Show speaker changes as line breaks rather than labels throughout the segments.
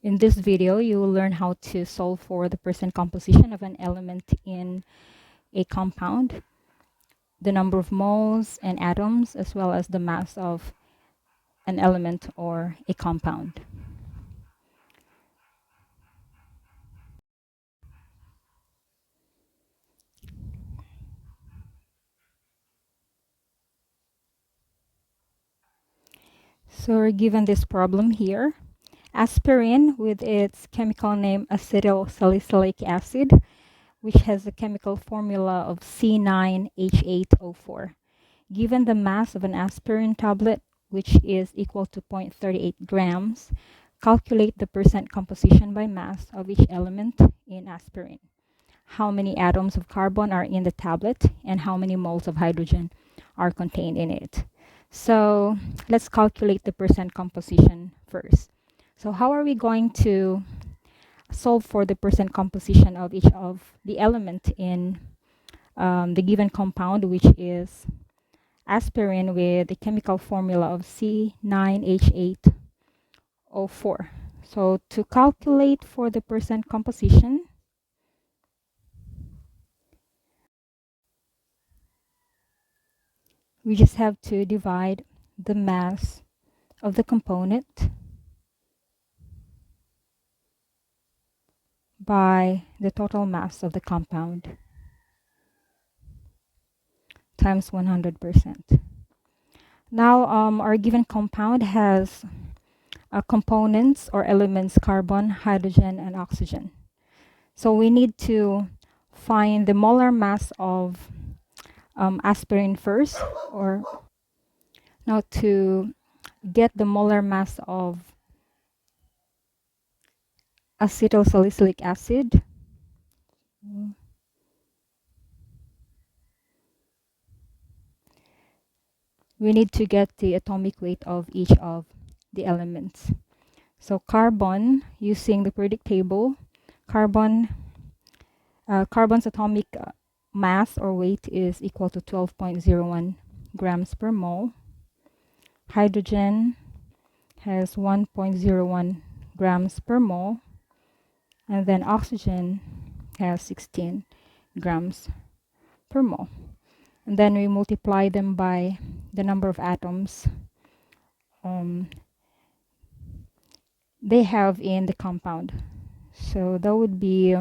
In this video, you will learn how to solve for the percent composition of an element in a compound, the number of moles and atoms, as well as the mass of an element or a compound. So we're given this problem here. Aspirin, with its chemical name acetylsalicylic acid, which has a chemical formula of C9H8O4. Given the mass of an aspirin tablet, which is equal to 0.38 grams, calculate the percent composition by mass of each element in aspirin. How many atoms of carbon are in the tablet and how many moles of hydrogen are contained in it. So let's calculate the percent composition first. So how are we going to solve for the percent composition of each of the element in the given compound, which is aspirin with the chemical formula of C9H8O4. So to calculate for the percent composition, we just have to divide the mass of the component by the total mass of the compound times 100%. Now our given compound has components or elements carbon, hydrogen, and oxygen. So we need to find the molar mass of aspirin first, or now to get the molar mass of acetylsalicylic acid. We need to get the atomic weight of each of the elements. So carbon, using the periodic table, carbon's atomic mass or weight is equal to 12.01 grams per mole. Hydrogen has 1.01 grams per mole, and then oxygen has 16 grams per mole. And then we multiply them by the number of atoms they have in the compound. So that would be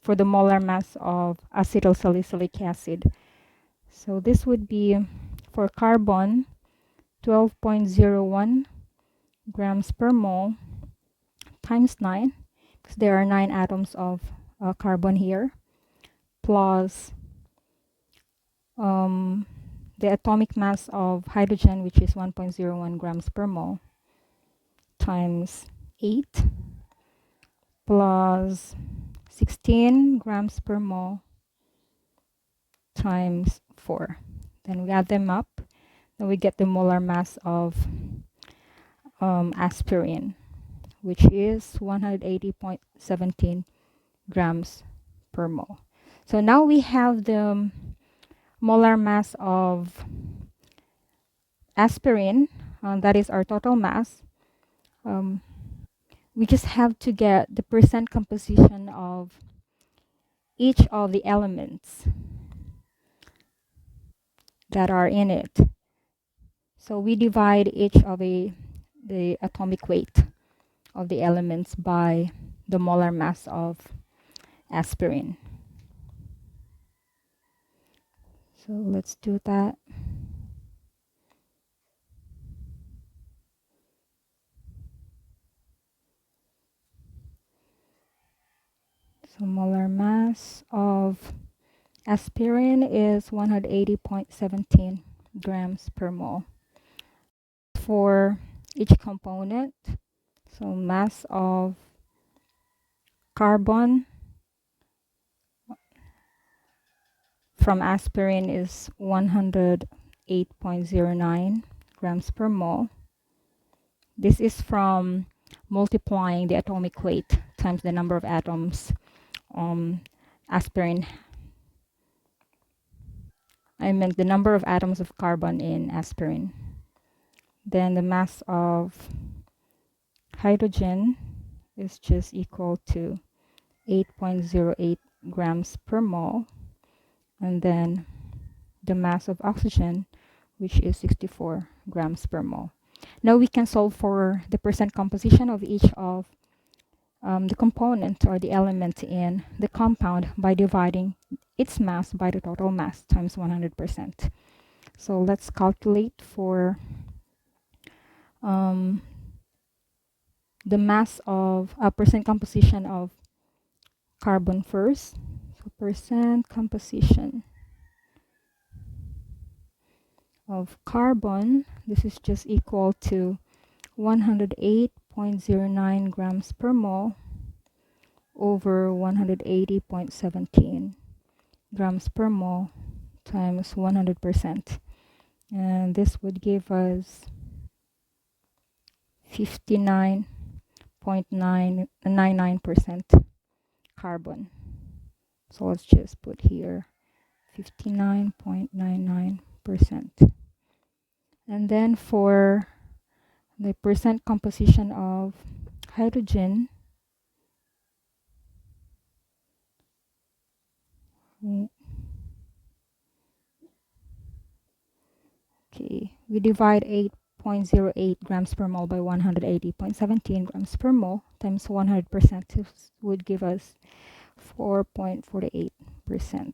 for the molar mass of acetylsalicylic acid. So this would be for carbon 12.01 grams per mole times 9, because there are 9 atoms of carbon here, plus the atomic mass of hydrogen, which is 1.01 grams per mole, times 8, plus 16 grams per mole times 4. Then we add them up, then we get the molar mass of aspirin, which is 180.17 grams per mole. So now we have the molar mass of aspirin, that is our total mass. We just have to get the percent composition of each of the elements that are in it. So we divide each of the atomic weight of the elements by the molar mass of aspirin. So let's do that. So molar mass of aspirin is 180.17 grams per mole. For each component, so mass of carbon from aspirin is 108.09 grams per mole. This is from multiplying the atomic weight times the number of atoms aspirin. I meant the number of atoms of carbon in aspirin. Then the mass of hydrogen is just equal to 8.08 grams per mole. And then the mass of oxygen, which is 64 grams per mole. Now we can solve for the percent composition of each of the component or the element in the compound by dividing its mass by the total mass times 100%. So let's calculate for the mass of percent composition of carbon first. So percent composition of carbon, this is just equal to 108.09 grams per mole over 180.17 grams per mole times 100%. And this would give us 59.99% carbon. So let's just put here 59.99%. And then for the percent composition of hydrogen, okay, we divide 8.08 grams per mole by 180.17 grams per mole times 100%. This would give us 4.48%.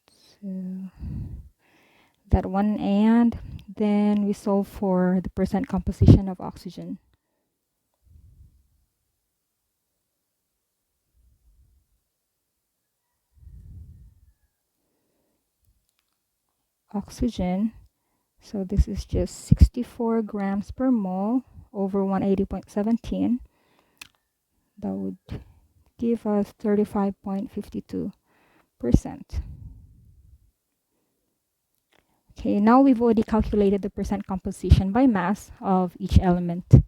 So that one, and then we solve for the percent composition of oxygen. Oxygen, so this is just 64 grams per mole over 180.17. That would give us 35.52%. Okay, now we've already calculated the percent composition by mass of each element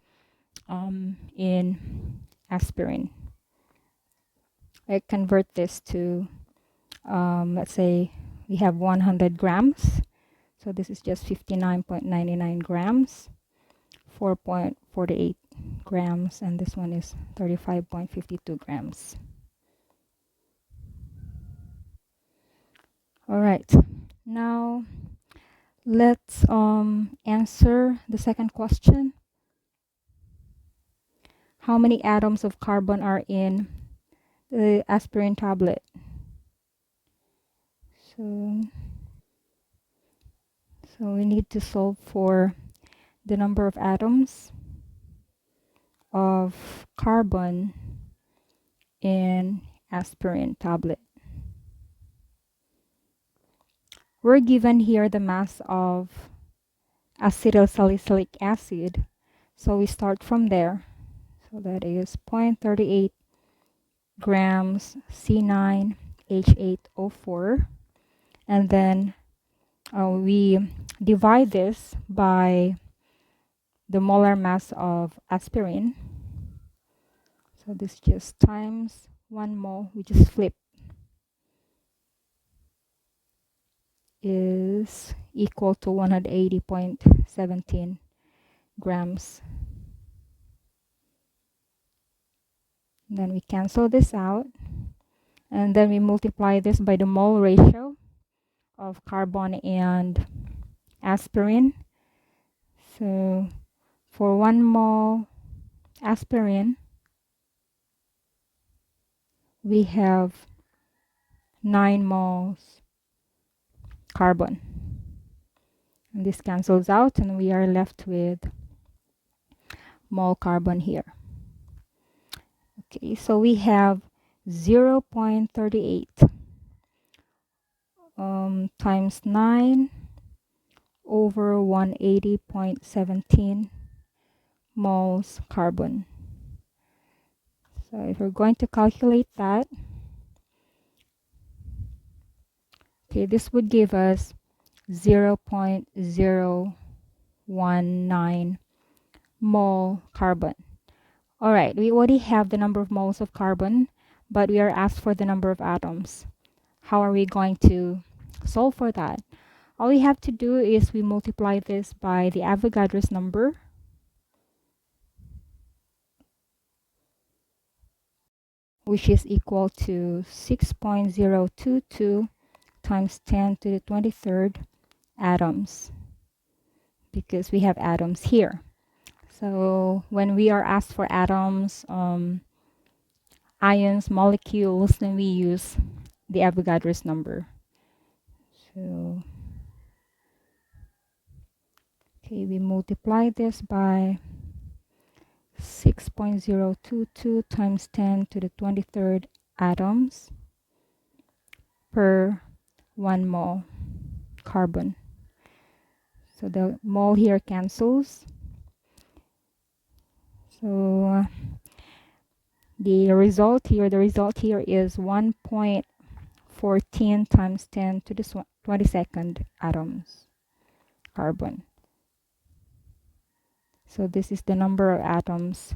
in aspirin. I convert this to, let's say we have 100 grams. So this is just 59.99 grams, 4.48 grams, and this one is 35.52 grams. All right, now let's answer the second question. How many atoms of carbon are in the aspirin tablet? So we need to solve for the number of atoms of carbon in aspirin tablet. We're given here the mass of acetylsalicylic acid. So we start from there. So that is 0.38 grams C9H8O4. And then we divide this by the molar mass of aspirin. So this just times 1 mole, we just flip, is equal to 180.17 grams. Then we cancel this out, and then we multiply this by the mole ratio of carbon and aspirin. So for 1 mole aspirin, we have 9 moles carbon. And this cancels out, and we are left with mole carbon here. Okay, so we have 0.38 times 9 over 180.17 moles carbon. So if we're going to calculate that, okay, this would give us 0.019 mole carbon. All right, we already have the number of moles of carbon, but we are asked for the number of atoms. How are we going to solve for that? All we have to do is we multiply this by the Avogadro's number. which is equal to 6.022 times 10 to the 23rd atoms, because we have atoms here. So when we are asked for atoms, ions, molecules, then we use the Avogadro's number. So, okay, we multiply this by 6.022 times 10 to the 23rd atoms per 1 mole carbon. So the mole here cancels. So the result here is 1.14 times 10 to the 22nd atoms carbon. So this is the number of atoms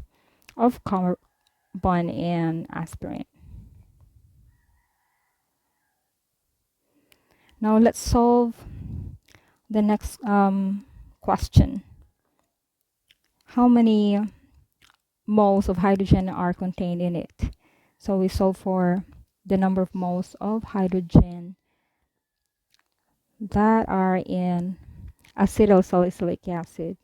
of carbon in aspirin. Now let's solve the next question. How many moles of hydrogen are contained in it? So we solve for the number of moles of hydrogen that are in acetylsalicylic acid.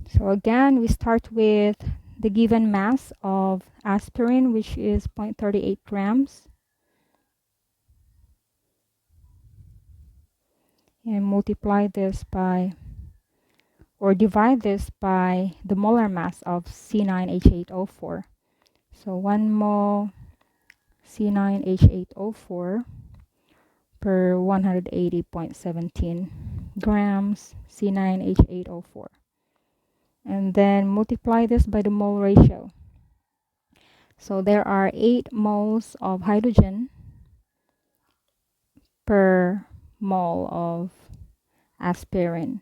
So again, we start with the given mass of aspirin, which is 0.38 grams, and multiply this by, or divide this by the molar mass of C9H8O4. So 1 mole C9H8O4 per 180.17 grams C9H8O4. And then multiply this by the mole ratio. So there are 8 moles of hydrogen per mole of aspirin.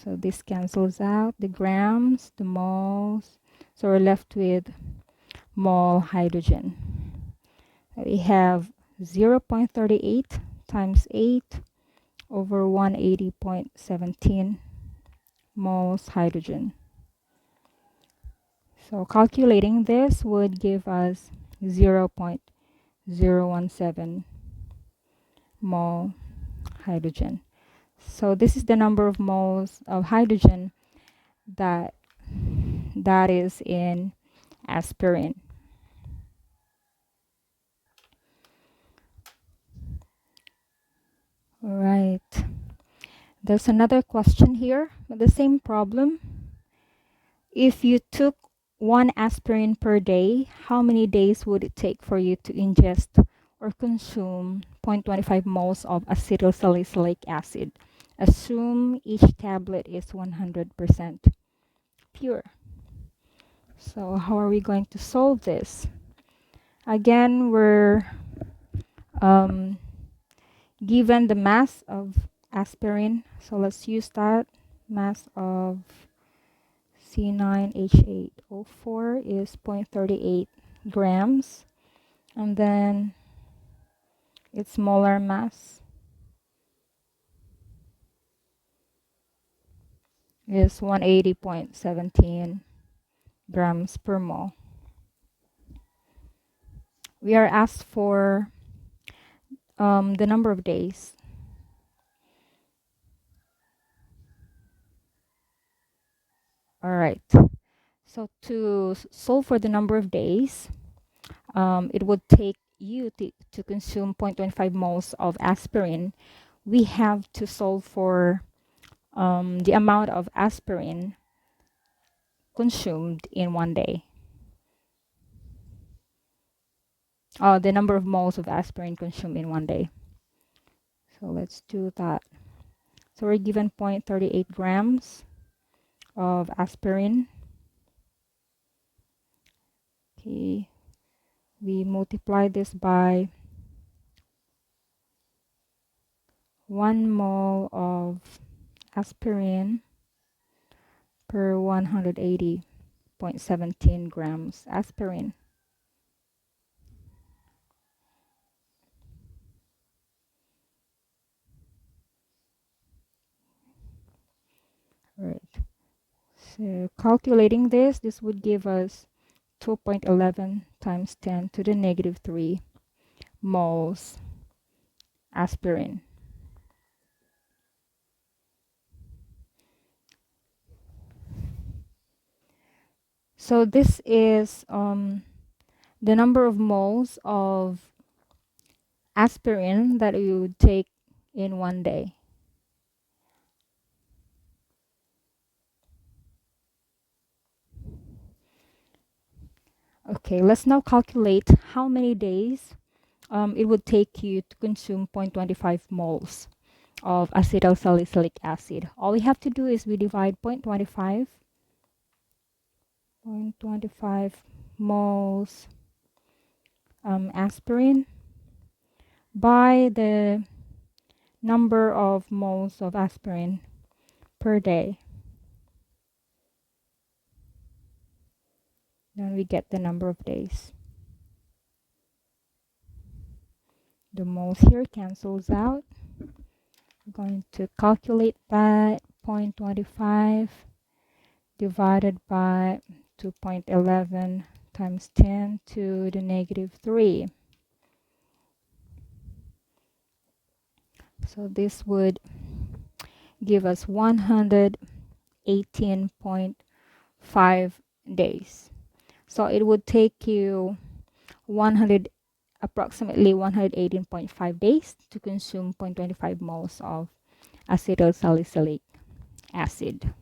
So this cancels out the grams, the moles. So we're left with mole hydrogen. We have 0.38 times 8 over 180.17 moles hydrogen. So calculating this would give us 0.017 mole hydrogen. So this is the number of moles of hydrogen that is in aspirin. All right. There's another question here with the same problem. If you took 1 aspirin per day, how many days would it take for you to ingest or consume 0.25 moles of acetylsalicylic acid? Assume each tablet is 100% pure. So how are we going to solve this? Again, we're given the mass of aspirin. So let's use that. Mass of C9H8O4 is 0.38 grams. And then its molar mass is 180.17 grams per mole. We are asked for the number of days. All right. So to solve for the number of days, it would take you to consume 0.25 moles of aspirin. We have to solve for the amount of aspirin consumed in 1 day. The number of moles of aspirin consumed in 1 day. So let's do that. So we're given 0.38 grams of aspirin. Okay, we multiply this by 1 mole of aspirin per 180.17 grams aspirin. Right. So calculating this would give us 2.11 times 10 to the negative 3 moles aspirin. So this is the number of moles of aspirin that you would take in one day. Okay, let's now calculate how many days it would take you to consume 0.25 moles of acetylsalicylic acid. All we have to do is we divide 0.25 moles aspirin by the number of moles of aspirin per day. Then we get the number of days. The moles here cancels out. We're going to calculate that 0.25 divided by 2.11 times 10 to the negative 3. So this would give us 118.5 days. So it would take you approximately 118.5 days to consume 0.25 moles of acetylsalicylic acid.